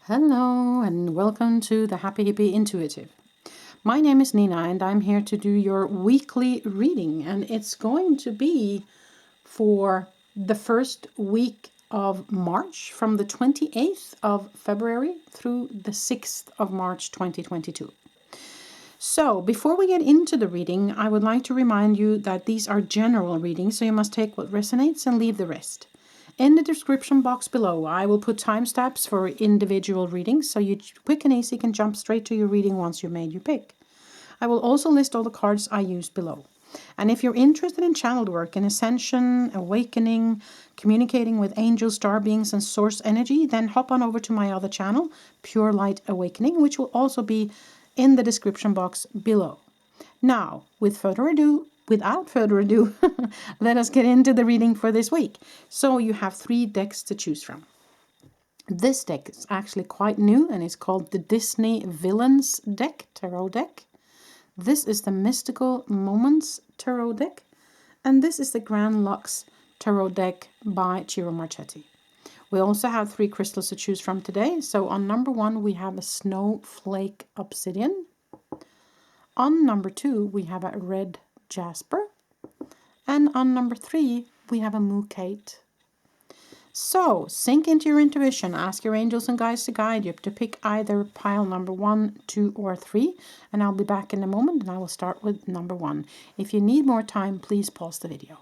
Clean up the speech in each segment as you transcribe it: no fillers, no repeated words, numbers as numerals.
Hello and welcome to the Happy Hippie Intuitive. My name is Nina and I'm here to do your weekly reading, and it's going to be for the first week of March from the 28th of February through the 6th of March 2022. So before we get into the reading, I would like to remind you that these are general readings, so you must take what resonates and leave the rest. In the description box below, I will put timestamps for individual readings, so you quick and easy can jump straight to your reading once you've made your pick. I will also list all the cards I used below. And if you're interested in channeled work, in ascension, awakening, communicating with angels, star beings, and source energy, then hop on over to my other channel, Pure Light Awakening, which will also be in the description box below. Now, without further ado, let us get into the reading for this week. So you have 3 decks to choose from. This deck is actually quite new and it's called the Disney Villains deck, tarot deck. This is the Mystical Moments tarot deck. And this is the Garnd Lux tarot deck by Ciro Marchetti. We also have 3 crystals to choose from today. So on number 1, we have a Snowflake Obsidian. On number 2, we have a red jasper. And on number 3, we have a mookaite. So sink into your intuition. Ask your angels and guides to guide you to pick either pile number 1, 2, or 3. And I'll be back in a moment and I will start with number 1. If you need more time, please pause the video.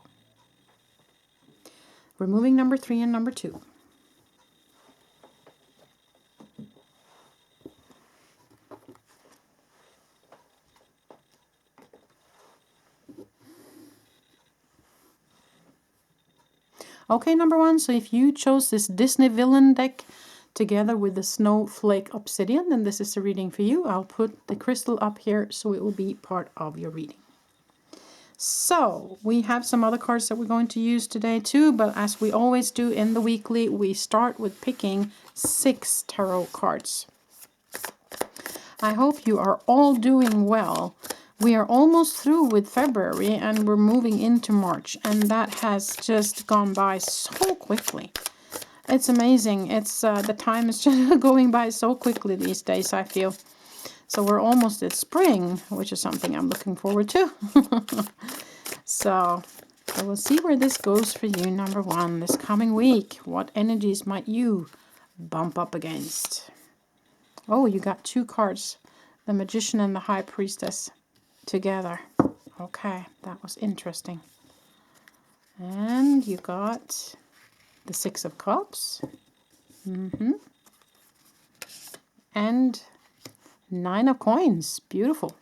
Removing number 3 and number 2. Okay, number 1, so if you chose this Disney Villain deck together with the Snowflake Obsidian, then this is the reading for you. I'll put the crystal up here so it will be part of your reading. So, we have some other cards that we're going to use today too, but as we always do in the weekly, we start with picking 6 tarot cards. I hope you are all doing well. We are almost through with February and we're moving into March, and that has just gone by so quickly. It's amazing. It's the time is just going by so quickly these days, I feel. So we're almost at spring, which is something I'm looking forward to. So we'll see where this goes for you, number 1, this coming week. What energies might you bump up against? Oh, you got 2 cards, the Magician and the High Priestess together. Okay, that was interesting. And you got the 6 of Cups. And 9 of Coins. Beautiful.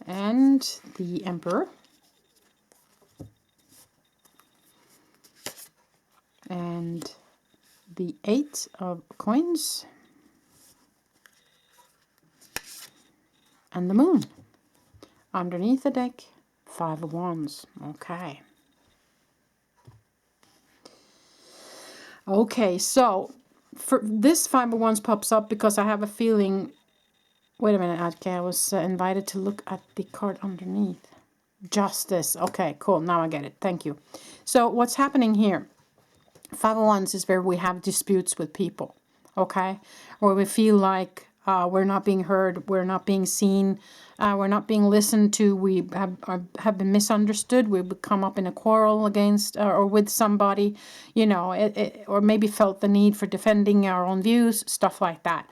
And the Emperor. And the 8 of Coins. And the Moon. Underneath the deck, 5 of Wands. Okay. Okay, so for this 5 of Wands pops up because I have a feeling. Wait a minute. Okay, I was invited to look at the card underneath. Justice. Okay, cool. Now I get it. Thank you. So what's happening here? 5 of Wands is where we have disputes with people. Okay, where we feel like we're not being heard, we're not being seen, we're not being listened to, we have been misunderstood, we've come up in a quarrel against or with somebody, you know, or maybe felt the need for defending our own views, stuff like that.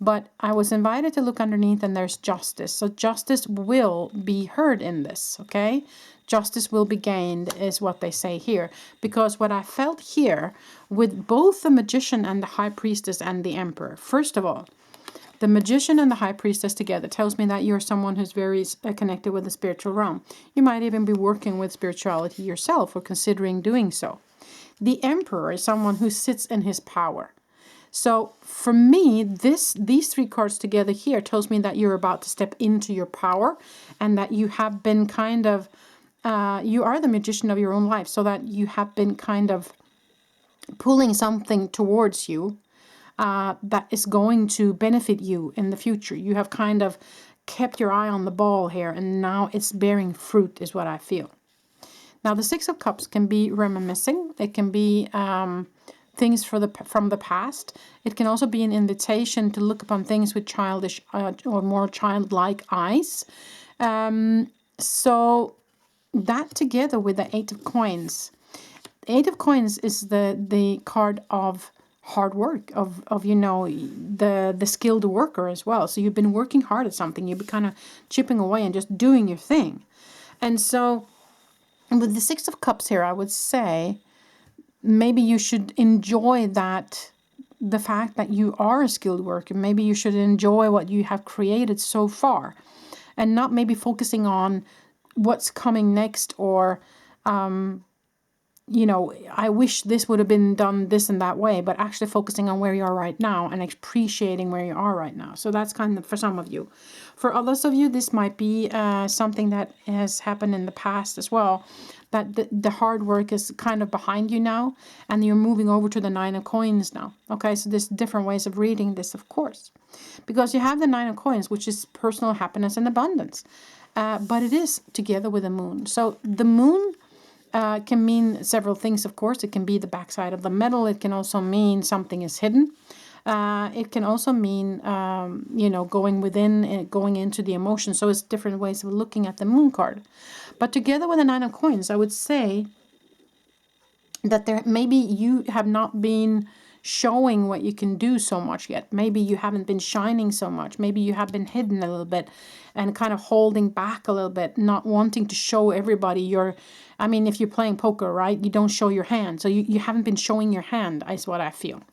But I was invited to look underneath and there's justice. So justice will be heard in this, okay? Justice will be gained is what they say here. Because what I felt here with both the Magician and the High Priestess and the Emperor, first of all, the Magician and the High Priestess together tells me that you're someone who's very connected with the spiritual realm. You might even be working with spirituality yourself or considering doing so. The Emperor is someone who sits in his power. So for me, these 3 cards together here tells me that you're about to step into your power and that you have been kind of, you are the magician of your own life, so that you have been kind of pulling something towards you that is going to benefit you in the future. You have kind of kept your eye on the ball here, and now it's bearing fruit is what I feel. Now, the 6 of Cups can be reminiscing. It can be things from the past. It can also be an invitation to look upon things with childish or more childlike eyes. So that together with the Eight of Coins. Eight of Coins is the card of hard work, of you know, the skilled worker as well. So you've been working hard at something. You've been kind of chipping away and just doing your thing. And so with the Six of Cups here, I would say maybe you should enjoy that, the fact that you are a skilled worker. Maybe you should enjoy what you have created so far and not maybe focusing on what's coming next or you know, I wish this would have been done this and that way, but actually focusing on where you are right now and appreciating where you are right now. So that's kind of for some of you. For others of you, this might be something that has happened in the past as well, that the hard work is kind of behind you now, and you're moving over to the Nine of Coins now. Okay, so there's different ways of reading this, of course, because you have the Nine of Coins, which is personal happiness and abundance, but it is together with the moon. So the moon can mean several things, of course. It can be the backside of the medal. It can also mean something is hidden. It can also mean, you know, going within, going into the emotion. So it's different ways of looking at the moon card. But together with the Nine of Coins, I would say that there maybe you have not been showing what you can do so much yet. Maybe you haven't been shining so much. Maybe you have been hidden a little bit and kind of holding back a little bit, not wanting to show everybody your, I mean, if you're playing poker, right, you don't show your hand. So you haven't been showing your hand, is what I feel.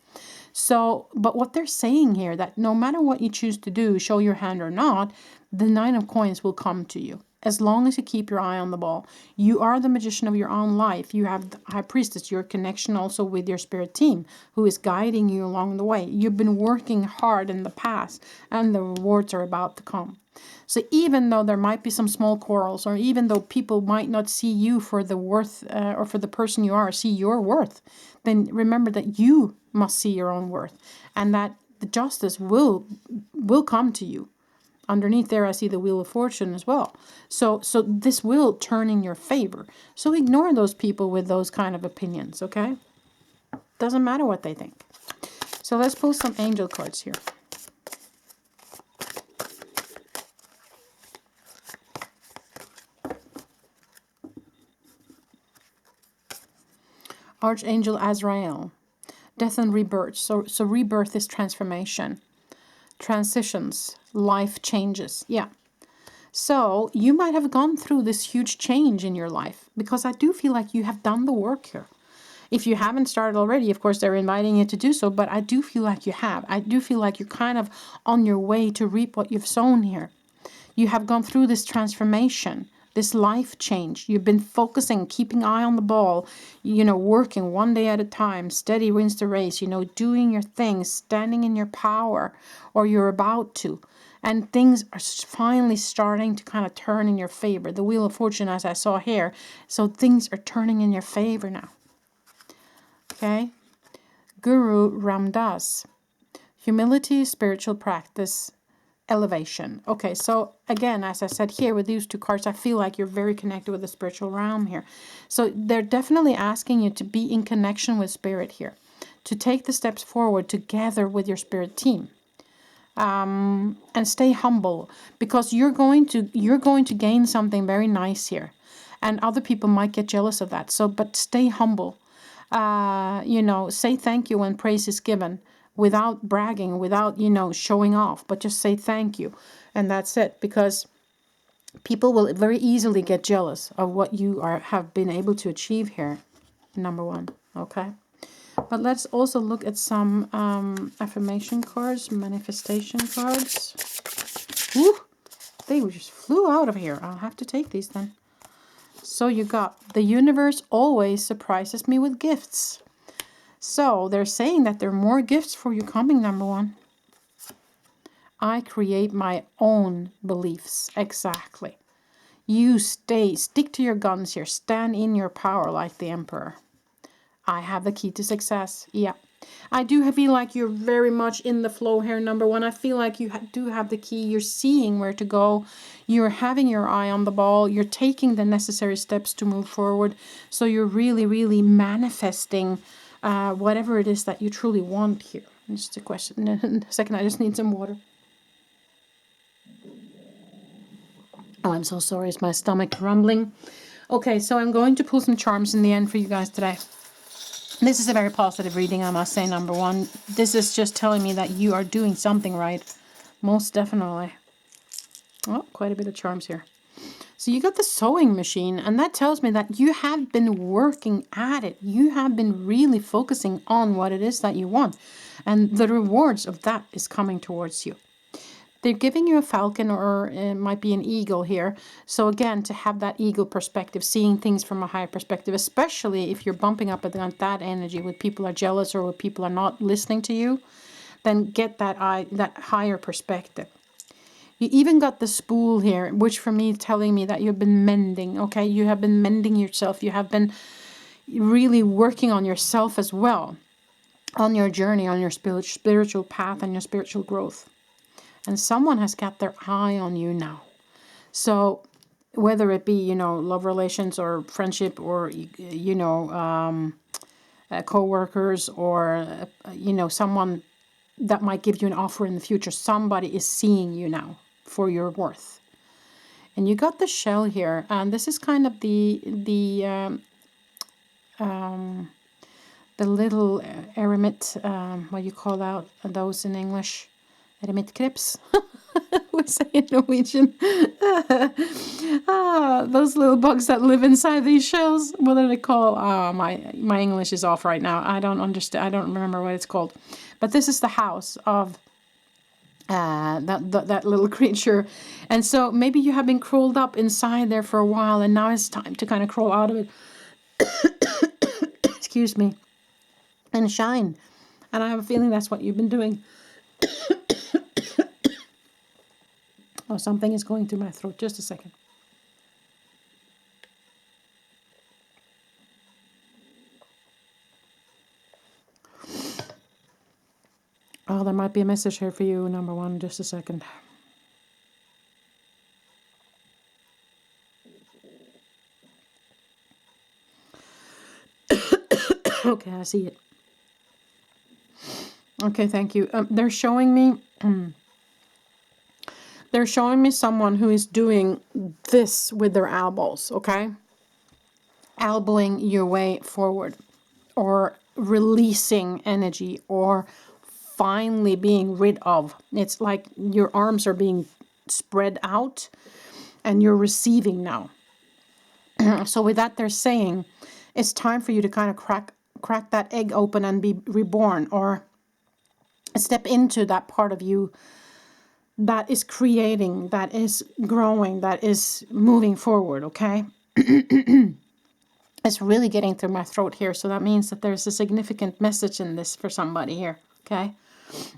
So, but what they're saying here, that no matter what you choose to do, show your hand or not, the Nine of Coins will come to you. As long as you keep your eye on the ball. You are the magician of your own life. You have the High Priestess, your connection also with your spirit team, who is guiding you along the way. You've been working hard in the past, and the rewards are about to come. So even though there might be some small quarrels, or even though people might not see you for the worth, or for the person you are, see your worth, then remember that you must see your own worth, and that the justice will come to you. Underneath there, I see the Wheel of Fortune as well. So this will turn in your favor. So ignore those people with those kind of opinions, okay? Doesn't matter what they think. So let's pull some angel cards here. Archangel Azrael. Death and rebirth. So rebirth is transformation. Transitions, life changes. Yeah. So you might have gone through this huge change in your life, because I do feel like you have done the work here. If you haven't started already, of course, they're inviting you to do so, but I do feel like you have. I do feel like you're kind of on your way to reap what you've sown here. You have gone through this transformation, this life change. You've been focusing, keeping eye on the ball, you know, working one day at a time. Steady wins the race, you know, doing your thing, standing in your power, or you're about to. And things are finally starting to kind of turn in your favor. The Wheel of Fortune, as I saw here. So things are turning in your favor now. Okay. Guru Ram Dass. Humility, spiritual practice, elevation. Okay, so again, as I said here with these two cards, I feel like you're very connected with the spiritual realm here. So they're definitely asking you to be in connection with spirit here, to take the steps forward together with your spirit team, and stay humble, because you're going to gain something very nice here, and other people might get jealous of that. So, but stay humble. You know, say thank you when praise is given, without bragging, without, you know, showing off, but just say thank you. And that's it, because people will very easily get jealous of what you have been able to achieve here, number one, okay? But let's also look at some affirmation cards, manifestation cards. Woo! They just flew out of here. I'll have to take these then. So you got, the universe always surprises me with gifts. So they're saying that there are more gifts for you coming, number one. I create my own beliefs. Exactly. You stick to your guns here. Stand in your power like the emperor. I have the key to success. Yeah. I do feel like you're very much in the flow here, number one. I feel like you do have the key. You're seeing where to go. You're having your eye on the ball. You're taking the necessary steps to move forward. So you're really, really manifesting whatever it is that you truly want here. Just a question. In a second, I just need some water. Oh, I'm so sorry. Is my stomach rumbling? Okay, so I'm going to pull some charms in the end for you guys today. This is a very positive reading, I must say, number one. This is just telling me that you are doing something right. Most definitely. Oh, quite a bit of charms here. So you got the sewing machine, and that tells me that you have been working at it. You have been really focusing on what it is that you want. And the rewards of that is coming towards you. They're giving you a falcon, or it might be an eagle here. So again, to have that eagle perspective, seeing things from a higher perspective, especially if you're bumping up against that energy with people are jealous or with people are not listening to you, then get that higher perspective. You even got the spool here, which for me is telling me that you've been mending, okay? You have been mending yourself. You have been really working on yourself as well, on your journey, on your spiritual path and your spiritual growth. And someone has got their eye on you now. So whether it be, you know, love relations or friendship or, you know, co-workers or, you know, someone that might give you an offer in the future, somebody is seeing you now for your worth. And you got the shell here, and this is kind of the little eremit, what do you call out those in English? Eremitkrebs. We say in Norwegian. Those little bugs that live inside these shells. What are they called? My English is off right now. I don't understand. I don't remember what it's called. But this is the house of that little creature. And so maybe you have been crawled up inside there for a while, and now it's time to kind of crawl out of it. Excuse me. And shine. And I have a feeling that's what you've been doing. Oh, something is going through my throat. Just a second. Oh, there might be a message here for you, number one. Just a second. Okay, I see it. Okay, thank you. They're showing me... They're showing me someone who is doing this with their elbows, okay? Elbowing your way forward, or releasing energy, or finally being rid of. It's like your arms are being spread out and you're receiving now. So with that, they're saying it's time for you to kind of crack that egg open and be reborn, or step into that part of you that is creating, that is growing, that is moving forward, okay? It's really getting through my throat here, so that means that there's a significant message in this for somebody here, okay?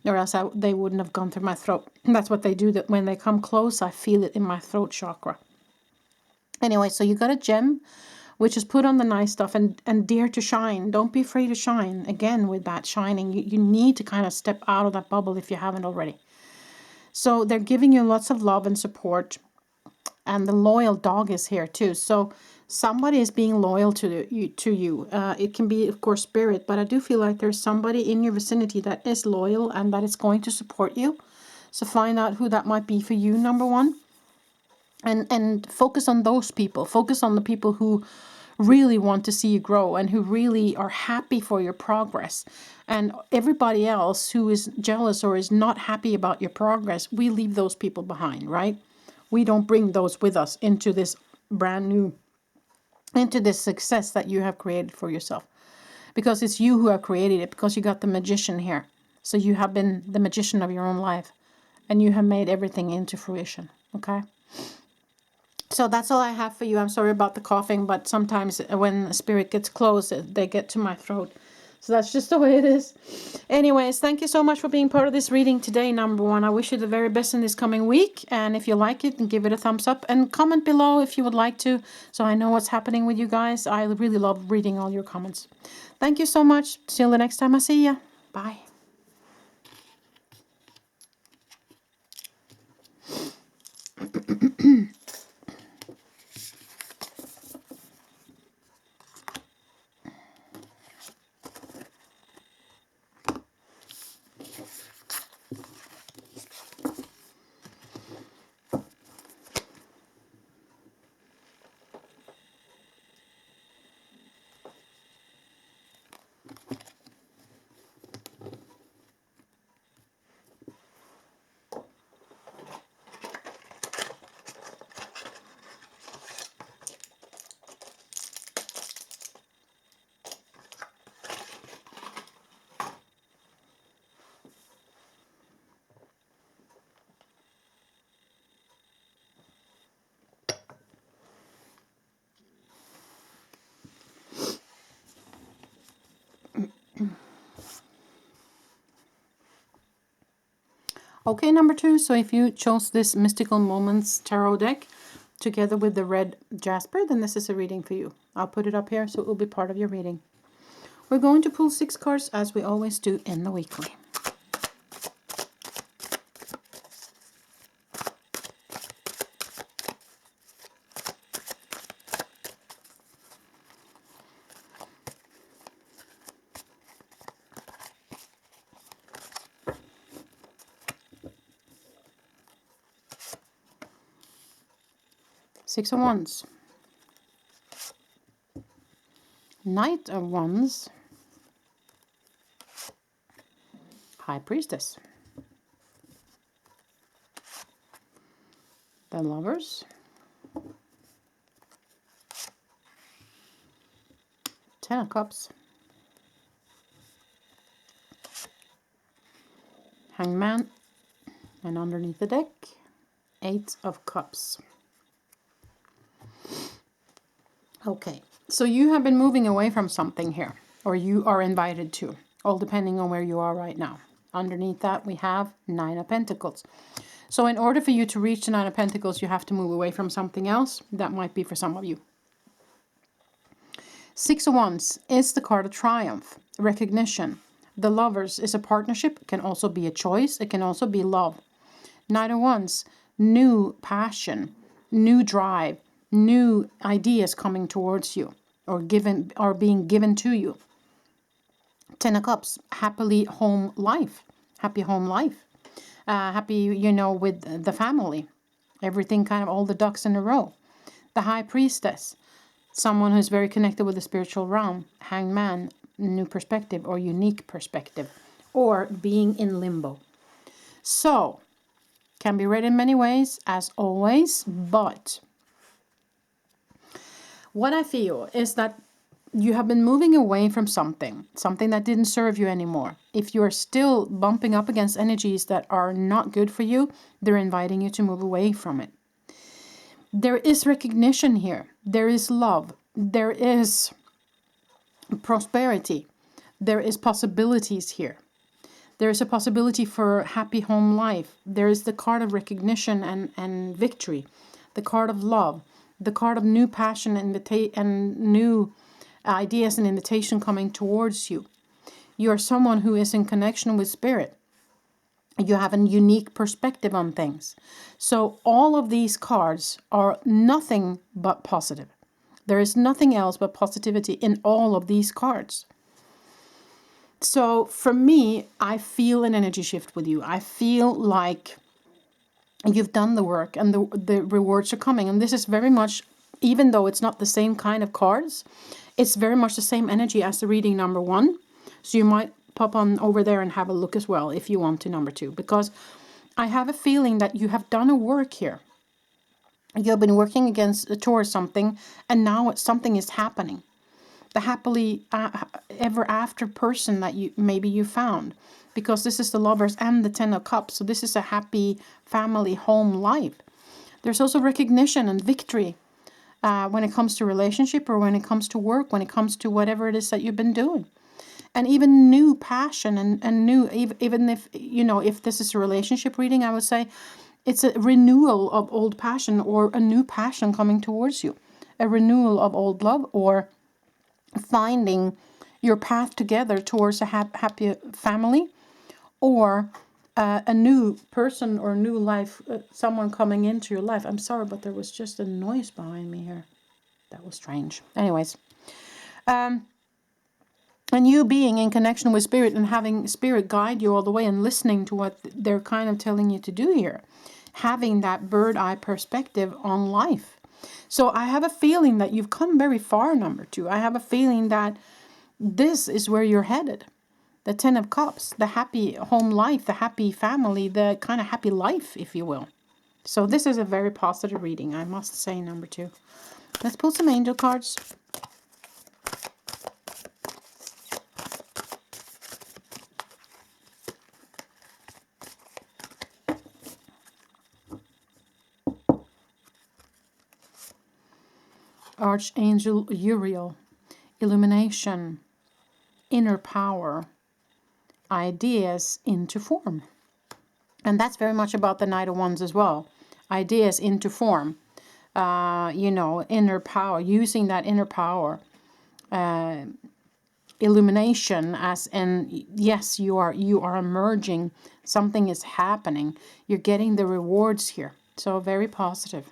Or else they wouldn't have gone through my throat. That's what they do, that when they come close, I feel it in my throat chakra. Anyway, so you got a gem, which is put on the nice stuff, and dare to shine. Don't be afraid to shine. Again, with that shining, you need to kind of step out of that bubble if you haven't already. So they're giving you lots of love and support. And the loyal dog is here too. So somebody is being loyal to you. It can be, of course, spirit. But I do feel like there's somebody in your vicinity that is loyal and that is going to support you. So find out who that might be for you, number one. And focus on those people. Focus on the people who really want to see you grow and who really are happy for your progress. And everybody else who is jealous or is not happy about your progress, we leave those people behind, right? We don't bring those with us into this brand new, into this success that you have created for yourself. Because it's you who have created it, because you got the magician here. So you have been the magician of your own life. And you have made everything into fruition, okay? So that's all I have for you. I'm sorry about the coughing, but sometimes when the spirit gets close, they get to my throat. So that's just the way it is. Anyways, thank you so much for being part of this reading today, number one. I wish you the very best in this coming week. And if you like it, then give it a thumbs up and comment below if you would like to, so I know what's happening with you guys. I really love reading all your comments. Thank you so much. Till the next time I see ya. Bye. Okay, number 2. So if you chose this Mystical Moments Tarot deck together with the red Jasper, then this is a reading for you. I'll put it up here so it will be part of your reading. We're going to pull 6 cards as we always do in the weekly. Six of Wands, Knight of Wands, High Priestess, the Lovers, Ten of Cups, Hangman, and underneath the deck, Eight of Cups. Okay, so you have been moving away from something here, or you are invited to, all depending on where you are right now. Underneath that, we have Nine of Pentacles. So in order for you to reach the Nine of Pentacles, you have to move away from something else. That might be for some of you. Six of Wands is the card of triumph, recognition. The Lovers is a partnership. It can also be a choice. It can also be love. Knight of Wands, new passion, new drive, new ideas coming towards you or being given to you. Ten of Cups, happy home life. Happy, you know, with the family. Everything kind of all the ducks in a row. The High Priestess, someone who's very connected with the spiritual realm. Hangman, new perspective or unique perspective. Or being in limbo. So, can be read in many ways, as always, but what I feel is that you have been moving away from something that didn't serve you anymore. If you are still bumping up against energies that are not good for you, they're inviting you to move away from it. There is recognition here. There is love. There is prosperity. There is possibilities here. There is a possibility for happy home life. There is the card of recognition and victory. The card of love. The card of new passion and new ideas and invitation coming towards you. You are someone who is in connection with spirit. You have a unique perspective on things. So all of these cards are nothing but positive. There is nothing else but positivity in all of these cards. So for me, I feel an energy shift with you. I feel like you've done the work and the rewards are coming. And this is very much, even though it's not the same kind of cards, it's very much the same energy as the reading number 1. So you might pop on over there and have a look as well if you want to number 2. Because I have a feeling that you have done a work here. You have been working towards something and now something is happening. The happily ever after person that you found. Because this is the Lovers and the Ten of Cups. So this is a happy family home life. There's also recognition and victory when it comes to relationship or when it comes to work, when it comes to whatever it is that you've been doing. And even new passion and new, even if, you know, if this is a relationship reading, I would say it's a renewal of old passion or a new passion coming towards you. A renewal of old love or finding your path together towards a happy family or a new person or new life, someone coming into your life. I'm sorry, but there was just a noise behind me here. That was strange. Anyways, and you being in connection with spirit and having spirit guide you all the way and listening to what they're kind of telling you to do here. Having that bird eye perspective on life. So I have a feeling that you've come very far, number 2. I have a feeling that this is where you're headed. The Ten of Cups, the happy home life, the happy family, the kind of happy life, if you will. So this is a very positive reading, I must say, number 2. Let's pull some angel cards. Archangel Uriel, illumination, inner power, ideas into form. And that's very much about the Knight of Wands as well. Ideas into form, you know, inner power, using that inner power, illumination, as in, yes, you are emerging, something is happening, you're getting the rewards here. So very positive.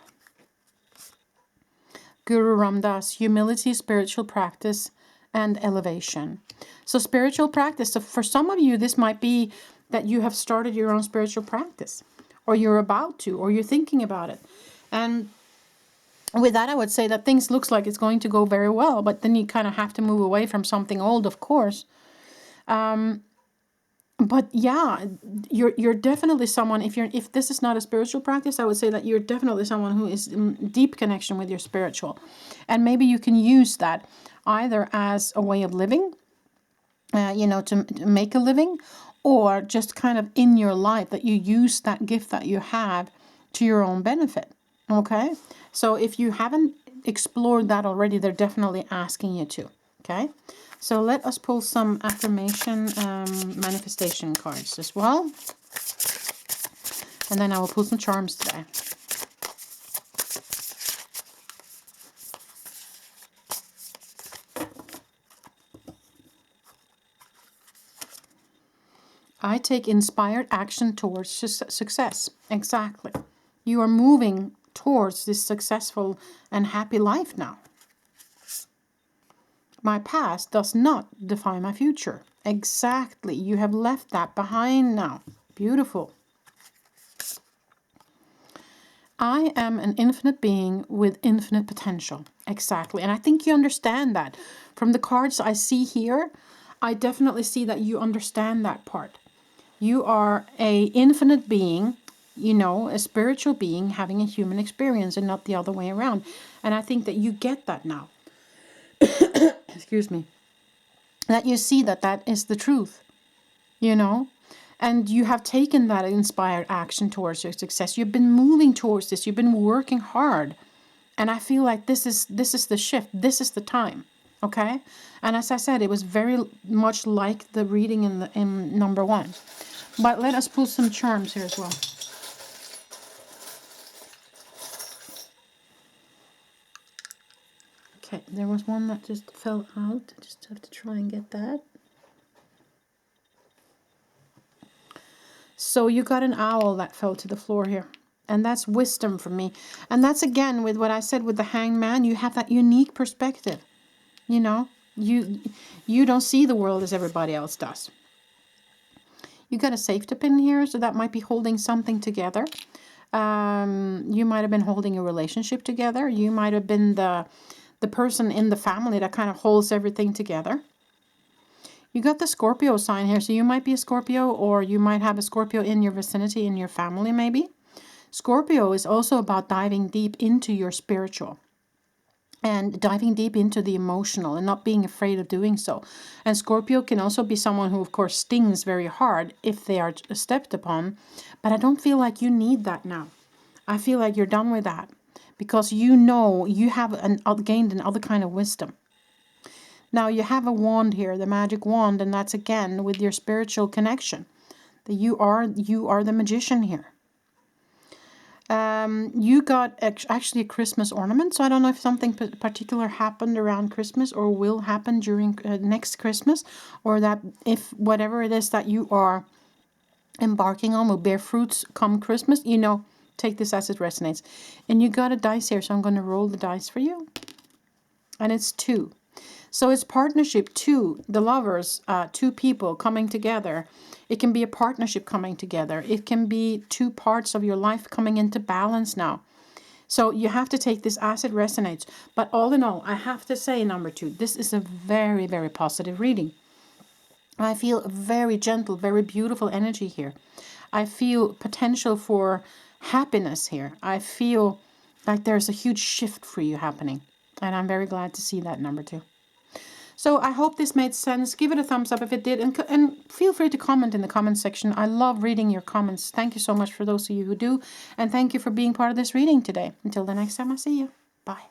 Guru Ram Dass, humility, spiritual practice, and elevation. So spiritual practice. So for some of you, this might be that you have started your own spiritual practice, or you're about to, or you're thinking about it. And with that, I would say that things looks like it's going to go very well, but then you kind of have to move away from something old, of course. But yeah, you're definitely someone, if this is not a spiritual practice, I would say that you're definitely someone who is in deep connection with your spiritual. And maybe you can use that either as a way of living, you know, to make a living, or just kind of in your life that you use that gift that you have to your own benefit. Okay? So if you haven't explored that already, they're definitely asking you to. Okay? So let us pull some affirmation manifestation cards as well. And then I will pull some charms today. I take inspired action towards success. Exactly. You are moving towards this successful and happy life now. My past does not define my future. Exactly. You have left that behind now. Beautiful. I am an infinite being with infinite potential. Exactly. And I think you understand that. From the cards I see here, I definitely see that you understand that part. You are a infinite being, you know, a spiritual being having a human experience and not the other way around. And I think that you get that now. Excuse me. That you see that that is the truth, you know. And you have taken that inspired action towards your success. You've been moving towards this. You've been working hard. And I feel like this is the shift. This is the time. Okay? And as I said, it was very much like the reading in number 1. But let us pull some charms here as well. Okay, there was one that just fell out. I just have to try and get that. So you got an owl that fell to the floor here. And that's wisdom for me. And that's again with what I said with the Hanged Man. You have that unique perspective. You know, you don't see the world as everybody else does. You got a safety pin here, so that might be holding something together. You might have been holding a relationship together. You might have been the person in the family that kind of holds everything together. You got the Scorpio sign here, so you might be a Scorpio, or you might have a Scorpio in your vicinity, in your family maybe. Scorpio is also about diving deep into your spiritual and diving deep into the emotional and not being afraid of doing so. And Scorpio can also be someone who, of course, stings very hard if they are stepped upon. But I don't feel like you need that now. I feel like you're done with that because you know you have gained another kind of wisdom. Now you have a wand here, the magic wand, and that's again with your spiritual connection. That you are the magician here. You got actually a Christmas ornament, so I don't know if something particular happened around Christmas or will happen during next Christmas, or that if whatever it is that you are embarking on will bear fruits come Christmas, you know, take this as it resonates. And you got a dice here, so I'm going to roll the dice for you. And it's 2. So it's partnership, 2, the lovers, 2 people coming together. It can be a partnership coming together. It can be 2 parts of your life coming into balance now. So you have to take this as it resonates. But all in all, I have to say, number 2, this is a very, very positive reading. I feel a very gentle, very beautiful energy here. I feel potential for happiness here. I feel like there's a huge shift for you happening. And I'm very glad to see that, number 2. So I hope this made sense. Give it a thumbs up if it did. And feel free to comment in the comment section. I love reading your comments. Thank you so much for those of you who do. And thank you for being part of this reading today. Until the next time I see you. Bye.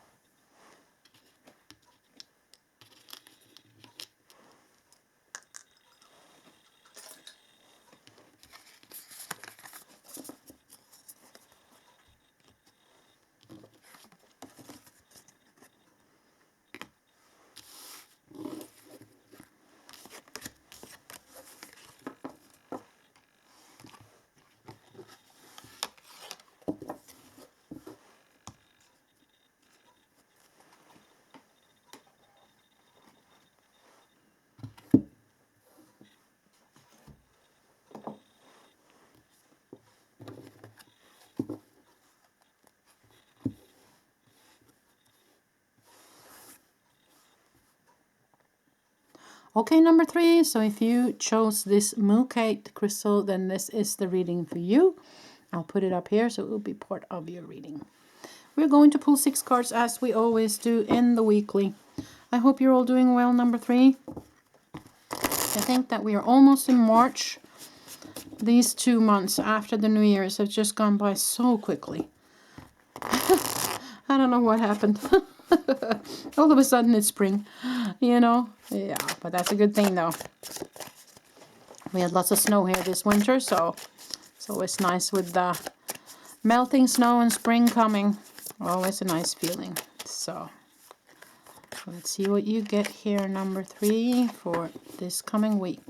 Okay, number 3. So if you chose this Mookate crystal, then this is the reading for you. I'll put it up here so it will be part of your reading. We're going to pull 6 cards as we always do in the weekly. I hope you're all doing well, number 3. I think that we are almost in March. These 2 months after the New Year's have just gone by so quickly. I don't know what happened. All of a sudden it's spring, you know. Yeah, but that's a good thing though. We had lots of snow here this winter, so it's always nice with the melting snow and spring coming. Always a nice feeling. So let's see what you get here, number 3, for this coming week.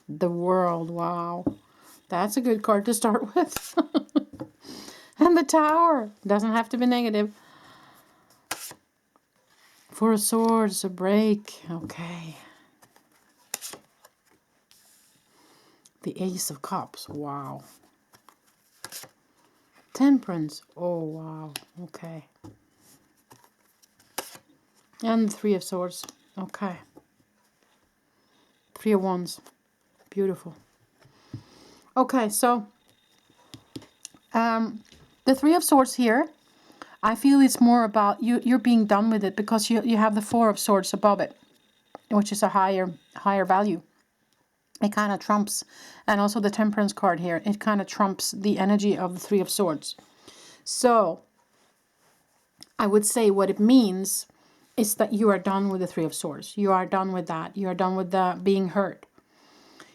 The World, wow. That's a good card to start with. And the Tower. Doesn't have to be negative. 4 of Swords, a break. Okay. The Ace of Cups, wow. Temperance, oh wow, okay. And 3 of Swords, okay. 3 of Wands, beautiful. Okay, so the 3 of Swords here, I feel it's more about you're being done with it because you have the 4 of Swords above it, which is a higher value. It kind of trumps, and also the Temperance card here, it kind of trumps the energy of the 3 of Swords. So I would say what it means is that you are done with the 3 of Swords. You are done with that. You are done with the being hurt.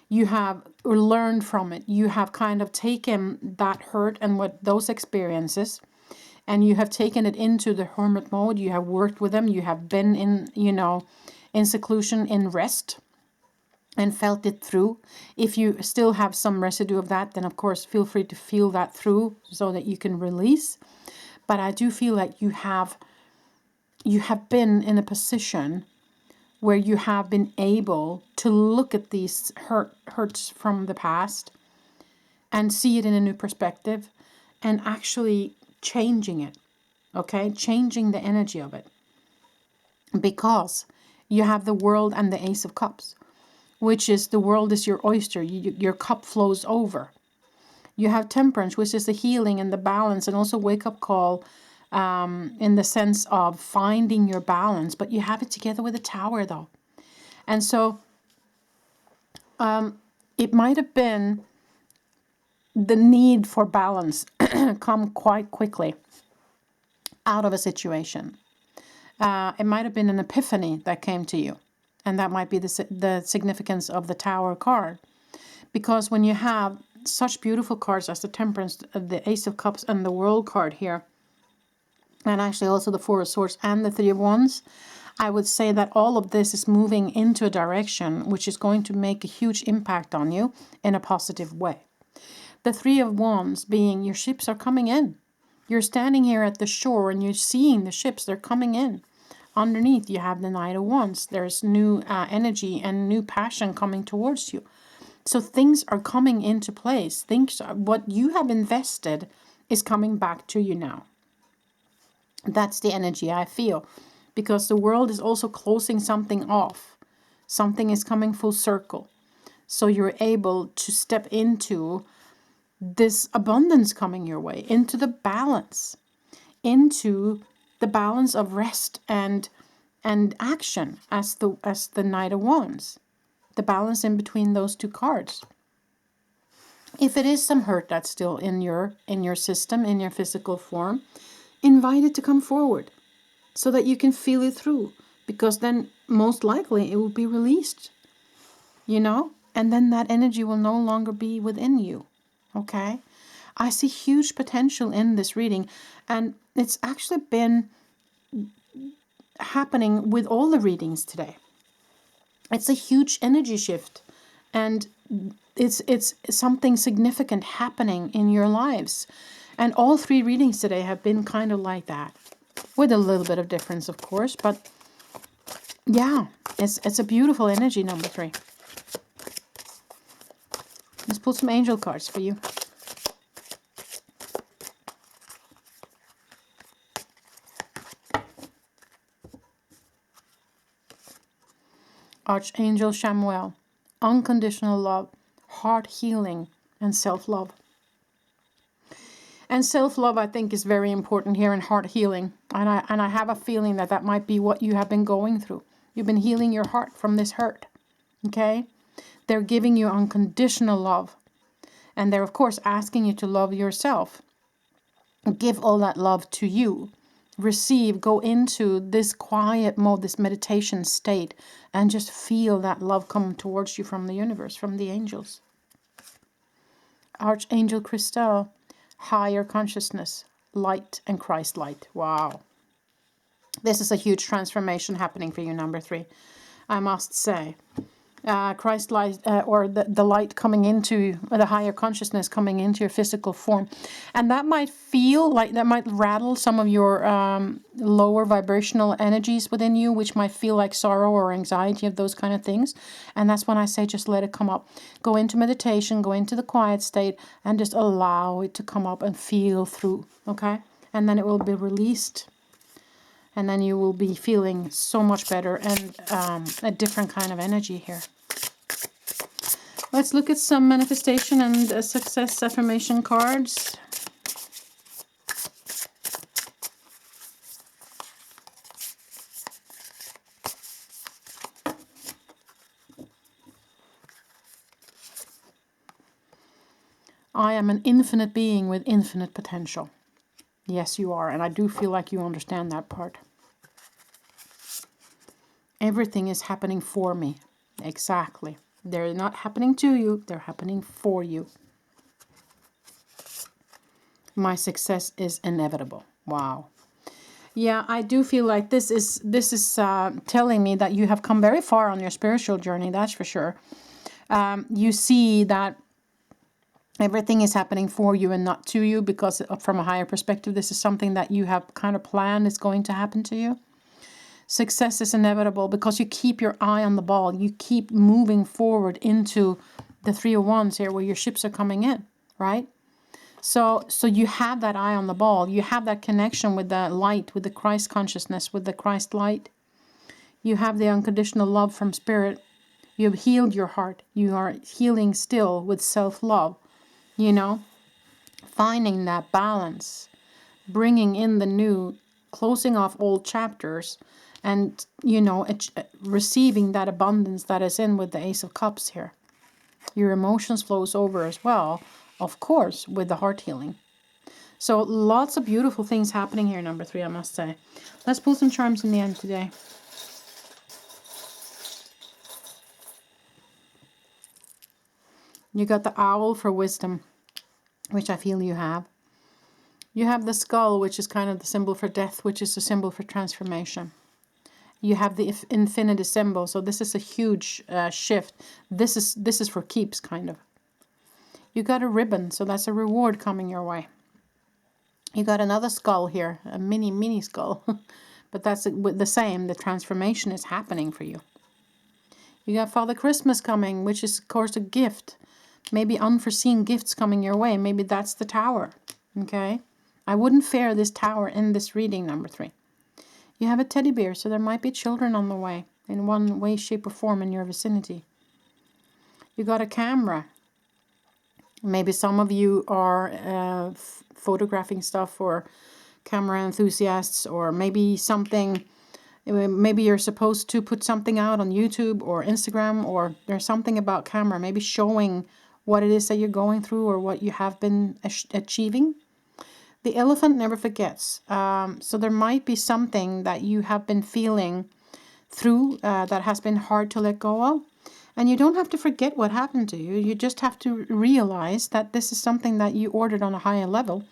You have learned from it. You have kind of taken that hurt and what those experiences, and you have taken it into the hermit mode. You have worked with them. You have been in, you know, in seclusion, in rest, and felt it through. If you still have some residue of that, then of course feel free to feel that through so that you can release. But I do feel like you have been in a position where you have been able to look at these hurts from the past and see it in a new perspective and actually changing it, okay? Changing the energy of it. Because you have the World and the Ace of Cups, which is the world is your oyster. Your cup flows over. You have Temperance, which is the healing and the balance, and also wake-up call in the sense of finding your balance. But you have it together with the Tower, though. And so it might have been the need for balance come quite quickly out of a situation. It might have been an epiphany that came to you. And that might be the significance of the Tower card. Because when you have such beautiful cards as the Temperance, the Ace of Cups, and the World card here, and actually also the 4 of Swords and the 3 of Wands, I would say that all of this is moving into a direction which is going to make a huge impact on you in a positive way. The 3 of Wands being your ships are coming in. You're standing here at the shore and you're seeing the ships, they're coming in. Underneath you have the Knight of Wands. There's new energy and new passion coming towards you. So things are coming into place. What you have invested is coming back to you now. That's the energy I feel. Because the World is also closing something off. Something is coming full circle. So you're able to step into this abundance coming your way. Into the balance. Into the balance of rest and action as the Knight of Wands. The balance in between those 2 cards. If it is some hurt that's still in your system, in your physical form, invite it to come forward so that you can feel it through, because then most likely it will be released, you know, and then that energy will no longer be within you. Okay, I see huge potential in this reading, and it's actually been happening with all the readings today. It's a huge energy shift, and it's something significant happening in your lives. And all 3 readings today have been kind of like that, with a little bit of difference, of course, but yeah, it's a beautiful energy, number 3. Let's pull some angel cards for you. Archangel Chamuel, unconditional love, heart healing, and self-love. And self-love, I think, is very important here in heart healing. And I have a feeling that that might be what you have been going through. You've been healing your heart from this hurt. Okay? They're giving you unconditional love. And they're, of course, asking you to love yourself. Give all that love to you. Receive, go into this quiet mode, this meditation state, and just feel that love come towards you from the universe, from the angels. Archangel Christel, higher consciousness, light and Christ light. Wow. This is a huge transformation happening for you, number 3. I must say. Christ light, or the light coming into, or the higher consciousness coming into your physical form. And that might feel like, that might rattle some of your lower vibrational energies within you, which might feel like sorrow or anxiety, of those kind of things. And that's when I say just let it come up. Go into meditation, go into the quiet state, and just allow it to come up and feel through, okay? And then it will be released. And then you will be feeling so much better, and a different kind of energy here. Let's look at some manifestation and success affirmation cards. I am an infinite being with infinite potential. Yes, you are. And I do feel like you understand that part. Everything is happening for me. Exactly. They're not happening to you. They're happening for you. My success is inevitable. Wow. Yeah, I do feel like this is telling me that you have come very far on your spiritual journey. That's for sure. You see that everything is happening for you and not to you, because from a higher perspective, this is something that you have kind of planned is going to happen to you. Success is inevitable because you keep your eye on the ball. You keep moving forward into the 3 of Wands here, where your ships are coming in, right? So you have that eye on the ball. You have that connection with the light, with the Christ consciousness, with the Christ light. You have the unconditional love from spirit. You have healed your heart. You are healing still with self-love. You know, finding that balance, bringing in the new, closing off old chapters, and, you know, receiving that abundance that is in with the Ace of Cups here. Your emotions flows over as well, of course, with the heart healing. So lots of beautiful things happening here, number 3, I must say. Let's pull some charms in the end today. You got the owl for wisdom, which I feel you have. You have the skull, which is kind of the symbol for death, which is a symbol for transformation. You have the infinity symbol, so this is a huge shift. This is for keeps, kind of. You got a ribbon, so that's a reward coming your way. You got another skull here, a mini skull, but that's the same. The transformation is happening for you. You got Father Christmas coming, which is, of course, a gift. Maybe unforeseen gifts coming your way. Maybe that's the tower, okay? I wouldn't fear this tower in this reading, number 3. You have a teddy bear, so there might be children on the way, in one way, shape, or form in your vicinity. You got a camera. Maybe some of you are photographing stuff, or camera enthusiasts, or maybe something, maybe you're supposed to put something out on YouTube or Instagram, or there's something about camera, maybe showing what it is that you're going through or what you have been achieving. The elephant never forgets. So there might be something that you have been feeling through that has been hard to let go of. And you don't have to forget what happened to you. You just have to realize that this is something that you ordered on a higher level.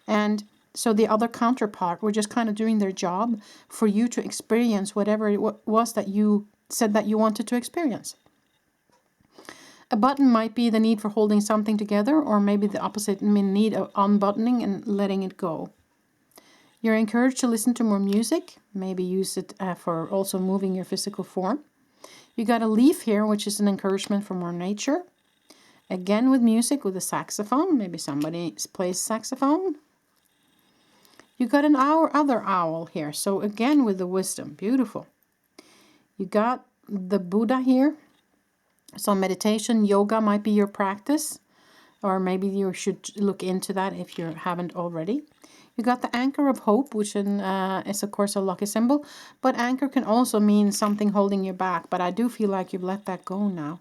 And so the other counterpart were just kind of doing their job for you to experience whatever it was that you said that you wanted to experience. A button might be the need for holding something together, or maybe the opposite, need of unbuttoning and letting it go. You're encouraged to listen to more music, maybe use it for also moving your physical form. You got a leaf here, which is an encouragement for more nature. Again with music, with a saxophone, maybe somebody plays saxophone. You got an other owl here, so again with the wisdom, beautiful. You got the Buddha here. So meditation, yoga might be your practice, or maybe you should look into that if you haven't already. You got the anchor of hope, which is of course a lucky symbol, but anchor can also mean something holding you back, but I do feel like you've let that go now.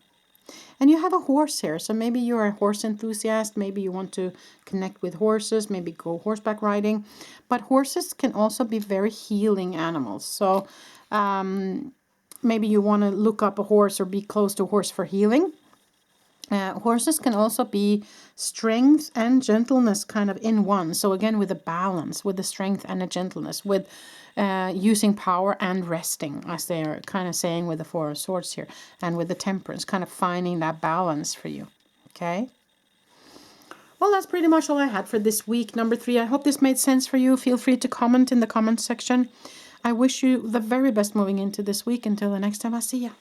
And you have a horse here, so maybe you're a horse enthusiast, maybe you want to connect with horses, maybe go horseback riding, but horses can also be very healing animals. So maybe you want to look up a horse or be close to a horse for healing. Horses can also be strength and gentleness kind of in one. So again, with a balance, with the strength and the gentleness, with using power and resting, as they are kind of saying with the Four of Swords here, and with the Temperance, kind of finding that balance for you. Okay. Well, that's pretty much all I had for this week, number 3. I hope this made sense for you. Feel free to comment in the comment section. I wish you the very best moving into this week. Until the next time I see you.